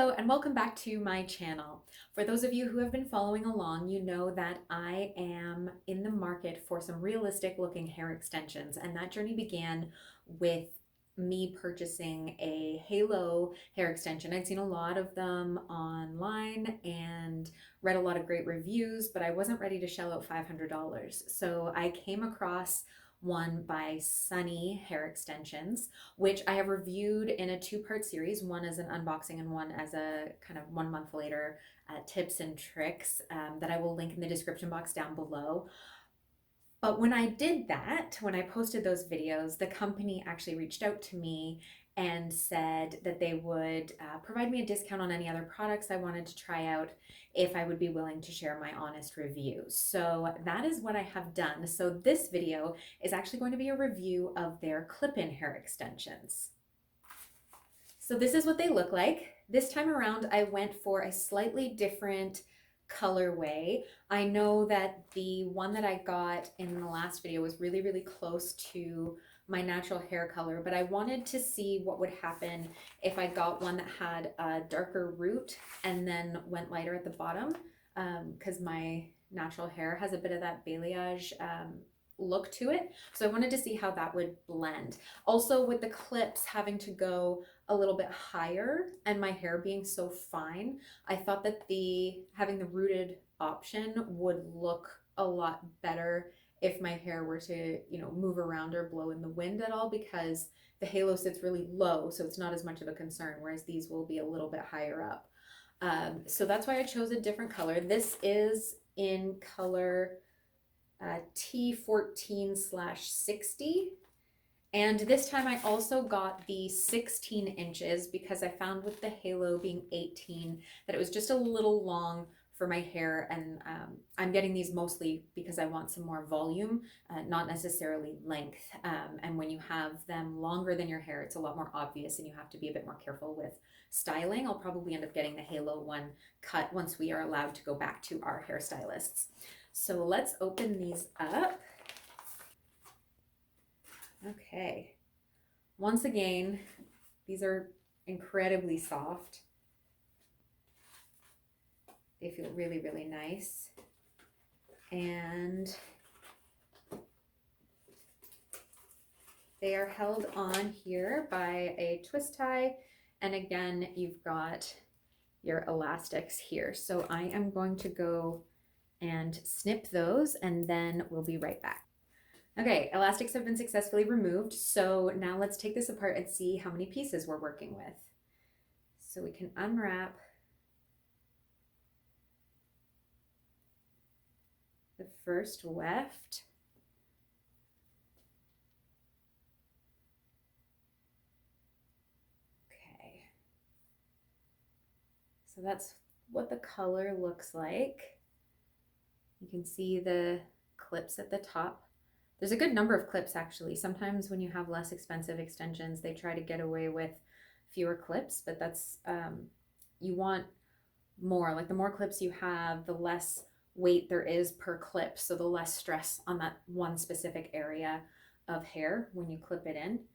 Hello and welcome back to my channel. For those of you who have been following along, you know that I am in the market for some realistic looking hair extensions, and that journey began with me purchasing a halo hair extension. I'd seen a lot of them online and read a lot of great reviews, but I wasn't ready to shell out $500. So I came across one by Sunny Hair Extensions, which I have reviewed in a two-part series, one as an unboxing and one as a kind of 1 month later tips and tricks that I will link in the description box down below. But when I did that, when I posted those videos, the company actually reached out to me and said that they would provide me a discount on any other products I wanted to try out if I would be willing to share my honest reviews. So that is what I have done. So this video is actually going to be a review of their clip-in hair extensions. So this is what they look like. This time around, I went for a slightly different colorway. I know that the one that I got in the last video was really, really close to my natural hair color, but I wanted to see what would happen if I got one that had a darker root and then went lighter at the bottom, because my natural hair has a bit of that balayage look to it. So I wanted to see how that would blend. Also, with the clips having to go a little bit higher and my hair being so fine, I thought that having the rooted option would look a lot better if my hair were to, move around or blow in the wind at all, because the halo sits really low, so it's not as much of a concern, whereas these will be a little bit higher up. So that's why I chose a different color. This is in color T14/60. And this time I also got the 16 inches because I found with the halo being 18 that it was just a little long for my hair, and I'm getting these mostly because I want some more volume, not necessarily length. And when you have them longer than your hair, it's a lot more obvious and you have to be a bit more careful with styling. I'll probably end up getting the halo one cut once we are allowed to go back to our hairstylists. So let's open these up. Okay. Once again, these are incredibly soft. They feel really, really nice. And they are held on here by a twist tie. And again, you've got your elastics here. So I am going to go and snip those, and then we'll be right back. Okay, elastics have been successfully removed. So now let's take this apart and see how many pieces we're working with. So we can unwrap the first weft. Okay. So that's what the color looks like. You can see the clips at the top. There's a good number of clips actually. Sometimes when you have less expensive extensions, they try to get away with fewer clips, but that's, you want more. Like the more clips you have, the less weight there is per clip, so the less stress on that one specific area of hair when you clip it in.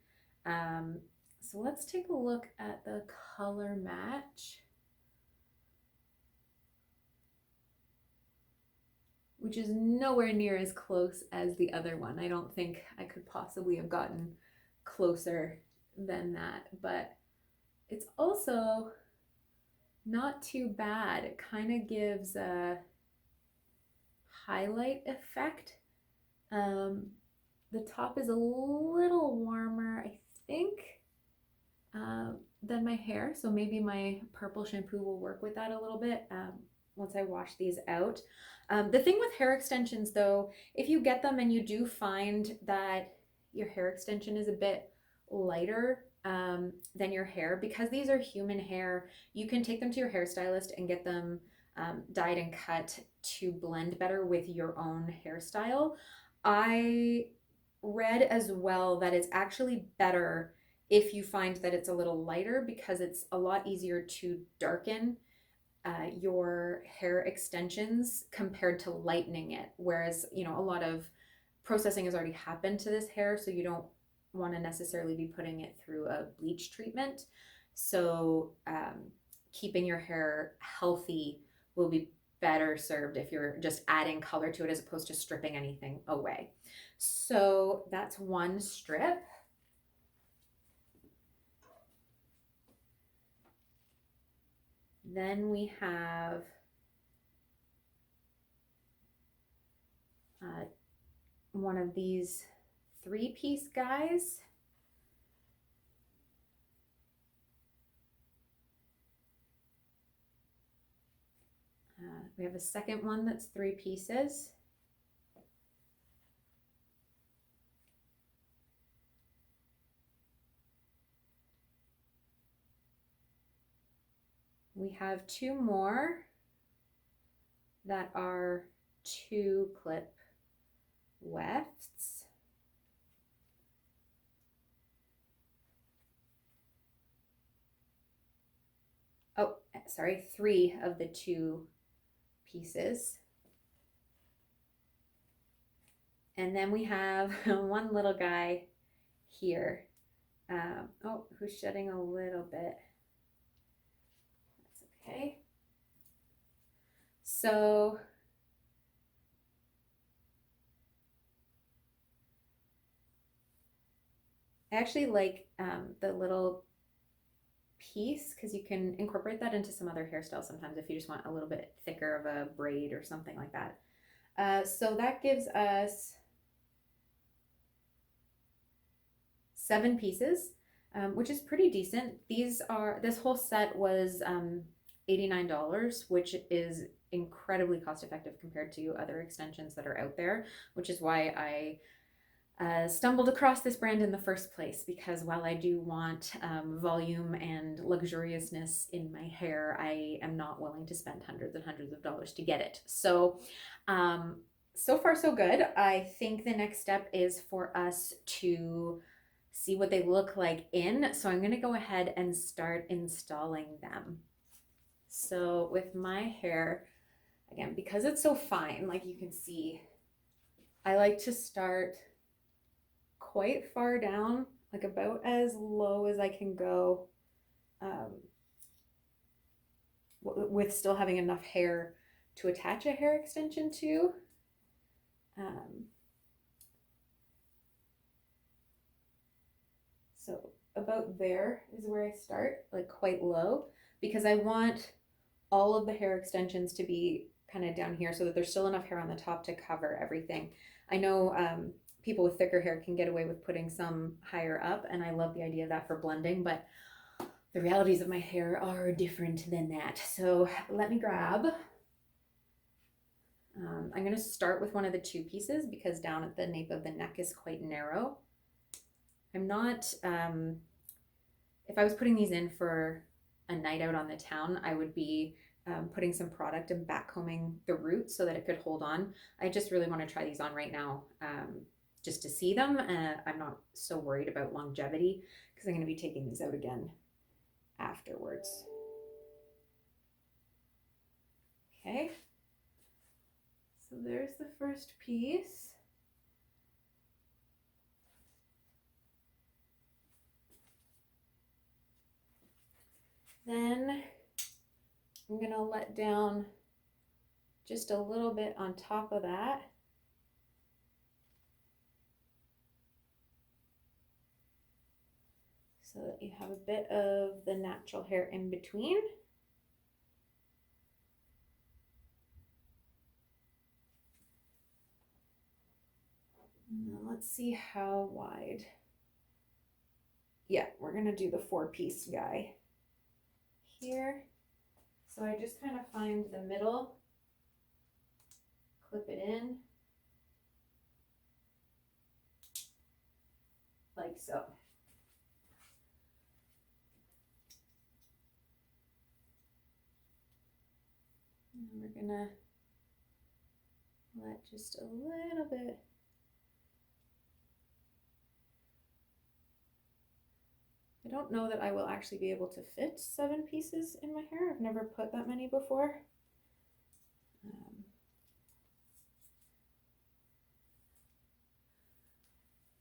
So let's take a look at the color match, which is nowhere near as close as the other one. I don't think I could possibly have gotten closer than that, but it's also not too bad. It kind of gives a highlight effect. The top is a little warmer, I think, than my hair, so maybe my purple shampoo will work with that a little bit once I wash these out. The thing with hair extensions though, if you get them and you do find that your hair extension is a bit lighter than your hair, because these are human hair, you can take them to your hairstylist and get them dyed and cut to blend better with your own hairstyle. I read as well that it's actually better if you find that it's a little lighter, because it's a lot easier to darken your hair extensions compared to lightening it. Whereas, a lot of processing has already happened to this hair, so you don't want to necessarily be putting it through a bleach treatment. So keeping your hair healthy will be better served if you're just adding color to it as opposed to stripping anything away. So that's one strip. Then we have one of these 3-piece guys. We have a second one that's 3 pieces. We have 2 more that are 2 clip wefts. Oh, sorry, 3 of the 2 pieces. And then we have one little guy here. Oh, who's shedding a little bit. That's okay. So I actually like the little piece because you can incorporate that into some other hairstyles sometimes if you just want a little bit thicker of a braid or something like that. So that gives us 7 pieces, which is pretty decent. This whole set was $89, which is incredibly cost effective compared to other extensions that are out there, which is why I stumbled across this brand in the first place, because while I do want volume and luxuriousness in my hair, I am not willing to spend hundreds and hundreds of dollars to get it. So so far so good. I think the next step is for us to see what they look like in. So I'm going to go ahead and start installing them. So with my hair, again, because it's so fine, like you can see, I like to start quite far down, like about as low as I can go, with still having enough hair to attach a hair extension to. So about there is where I start, like quite low, because I want all of the hair extensions to be kind of down here so that there's still enough hair on the top to cover everything. I know people with thicker hair can get away with putting some higher up, and I love the idea of that for blending, but the realities of my hair are different than that. So let me grab, I'm going to start with one of the 2 pieces because down at the nape of the neck is quite narrow. I'm not, if I was putting these in for a night out on the town, I would be putting some product and backcombing the roots so that it could hold on. I just really want to try these on right now just to see them. I'm not so worried about longevity because I'm going to be taking these out again afterwards. Okay, so there's the first piece. Then I'm going to let down just a little bit on top of that. So that you have a bit of the natural hair in between. Now let's see how wide. Yeah, we're gonna do the 4-piece guy here. So I just kind of find the middle, clip it in, like so. And we're gonna let just a little bit. I don't know that I will actually be able to fit 7 pieces in my hair. I've never put that many before.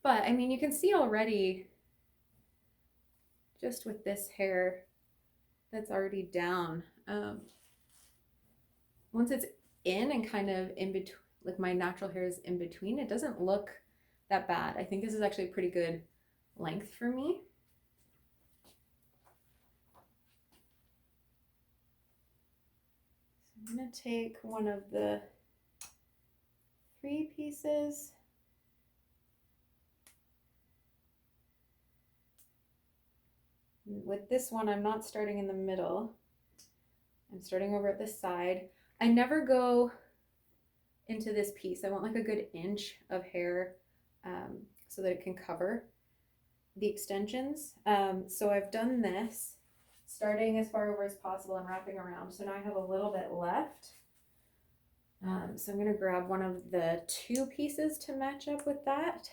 But I mean, you can see already just with this hair that's already down. Once it's in and kind of in between, like my natural hair is in between, it doesn't look that bad. I think this is actually a pretty good length for me. So I'm gonna take one of the 3 pieces. With this one, I'm not starting in the middle. I'm starting over at the side. I never go into this piece. I want like a good inch of hair so that it can cover the extensions. So I've done this, starting as far over as possible and wrapping around. So now I have a little bit left. So I'm going to grab one of the 2 pieces to match up with that.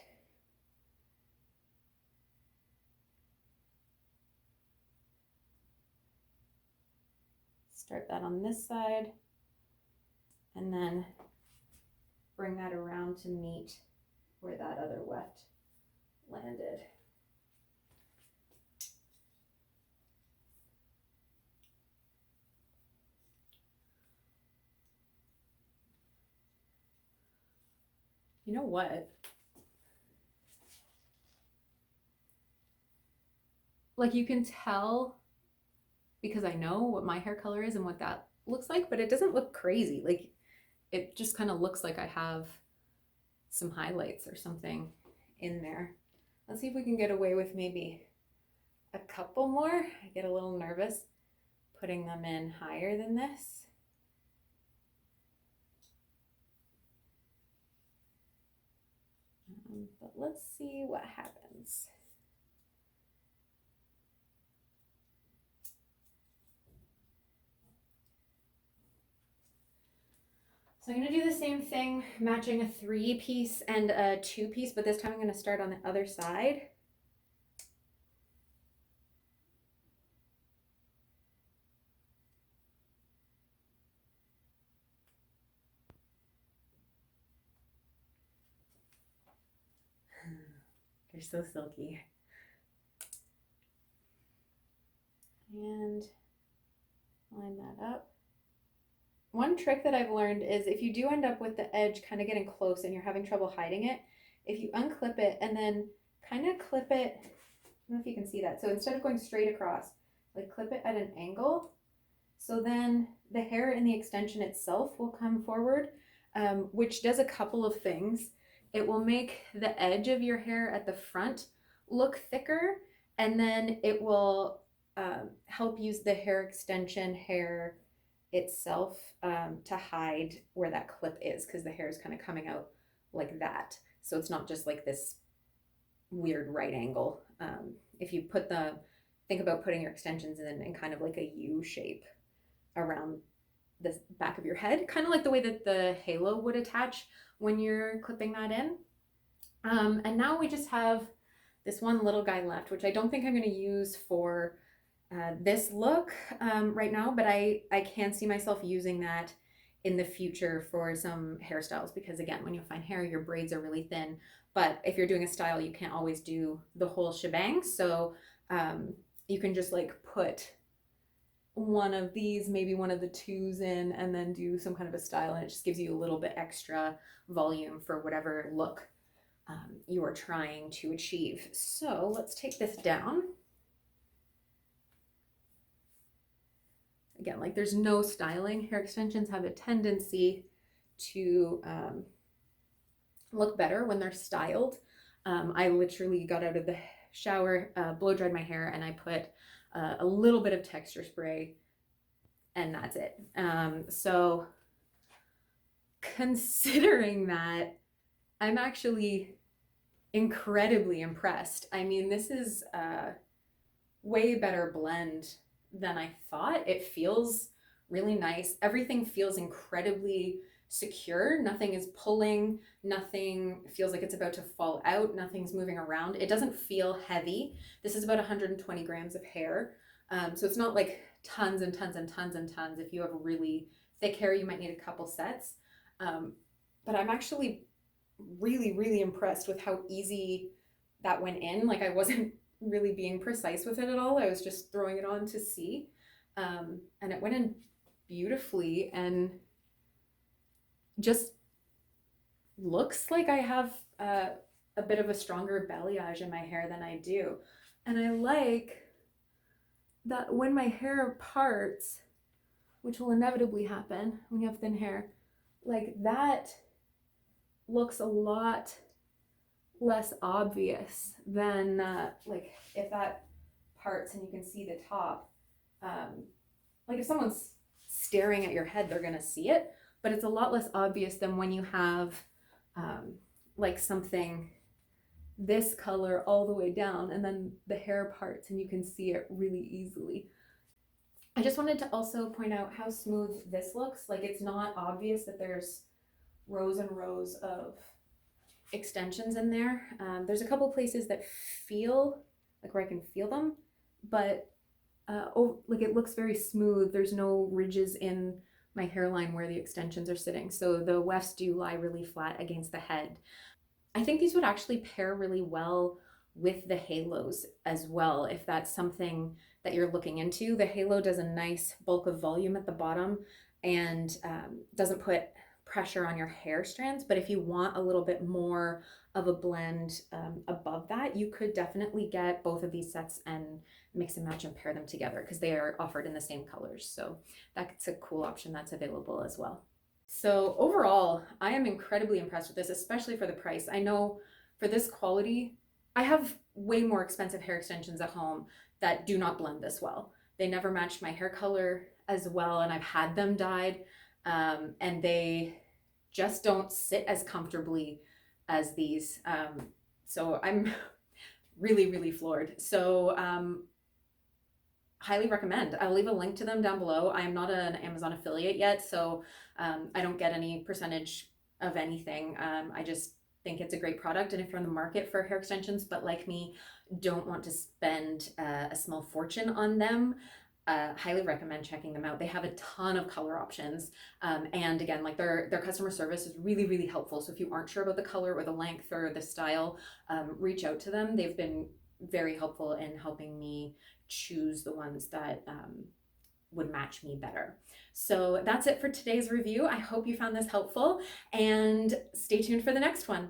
Start that on this side and then bring that around to meet where that other weft landed. You know what? Like you can tell because I know what my hair color is and what that looks like, but it doesn't look crazy. Like it just kind of looks like I have some highlights or something in there. Let's see if we can get away with maybe a couple more. I get a little nervous putting them in higher than this. But let's see what happens. So I'm going to do the same thing, matching a 3-piece and a 2-piece, but this time I'm going to start on the other side. They're so silky. And line that up. One trick that I've learned is if you do end up with the edge kind of getting close and you're having trouble hiding it, if you unclip it and then kind of clip it, I don't know if you can see that. So instead of going straight across, like clip it at an angle. So then the hair in the extension itself will come forward, which does a couple of things. It will make the edge of your hair at the front look thicker, and then it will help use the hair extension hair itself to hide where that clip is, because the hair is kind of coming out like that. So it's not just like this weird right angle. If you put think about putting your extensions in kind of like a U shape around the back of your head, kind of like the way that the halo would attach when you're clipping that in. And now we just have this one little guy left, which I don't think I'm going to use for this look right now, but I can see myself using that in the future for some hairstyles, because again, when you find hair, your braids are really thin, but if you're doing a style, you can't always do the whole shebang. So you can just like put one of these, maybe one of the 2s in, and then do some kind of a style, and it just gives you a little bit extra volume for whatever look you are trying to achieve. So let's take this down. Again, like there's no styling. Hair extensions have a tendency to look better when they're styled. I literally got out of the shower, blow dried my hair, and I put a little bit of texture spray, and that's it. So considering that, I'm actually incredibly impressed. I mean, this is a way better blend than I thought. It feels really nice. Everything feels incredibly secure. Nothing is pulling. Nothing feels like it's about to fall out. Nothing's moving around. It doesn't feel heavy. This is about 120 grams of hair. So it's not like tons and tons and tons and tons. If you have really thick hair, you might need a couple sets. But I'm actually really, really impressed with how easy that went in. Like I wasn't really being precise with it at all. I was just throwing it on to see. And it went in beautifully and just looks like I have a bit of a stronger balayage in my hair than I do. And I like that when my hair parts, which will inevitably happen when you have thin hair, like that looks a lot less obvious than like if that parts and you can see the top. Um, like if someone's staring at your head, they're gonna see it, but it's a lot less obvious than when you have um, like something this color all the way down and then the hair parts and you can see it really easily. I just wanted to also point out how smooth this looks. Like it's not obvious that there's rows and rows of extensions in there. There's a couple places that feel like where I can feel them, but like it looks very smooth. There's no ridges in my hairline where the extensions are sitting. So the wefts do lie really flat against the head. I think these would actually pair really well with the halos as well, if that's something that you're looking into. The halo does a nice bulk of volume at the bottom and doesn't put pressure on your hair strands. But if you want a little bit more of a blend above that, you could definitely get both of these sets and mix and match and pair them together because they are offered in the same colors. So that's a cool option that's available as well. So overall, I am incredibly impressed with this, especially for the price. I know for this quality, I have way more expensive hair extensions at home that do not blend this well. They never match my hair color as well, and I've had them dyed, and they just don't sit as comfortably as these. So I'm really, really floored. So highly recommend. I'll leave a link to them down below. I am not an Amazon affiliate yet, so I don't get any percentage of anything. I just think it's a great product. And if you're in the market for hair extensions, but like me, don't want to spend a small fortune on them, highly recommend checking them out. They have a ton of color options. And again, like their customer service is really, really helpful. So if you aren't sure about the color or the length or the style, reach out to them. They've been very helpful in helping me choose the ones that would match me better. So that's it for today's review. I hope you found this helpful and stay tuned for the next one.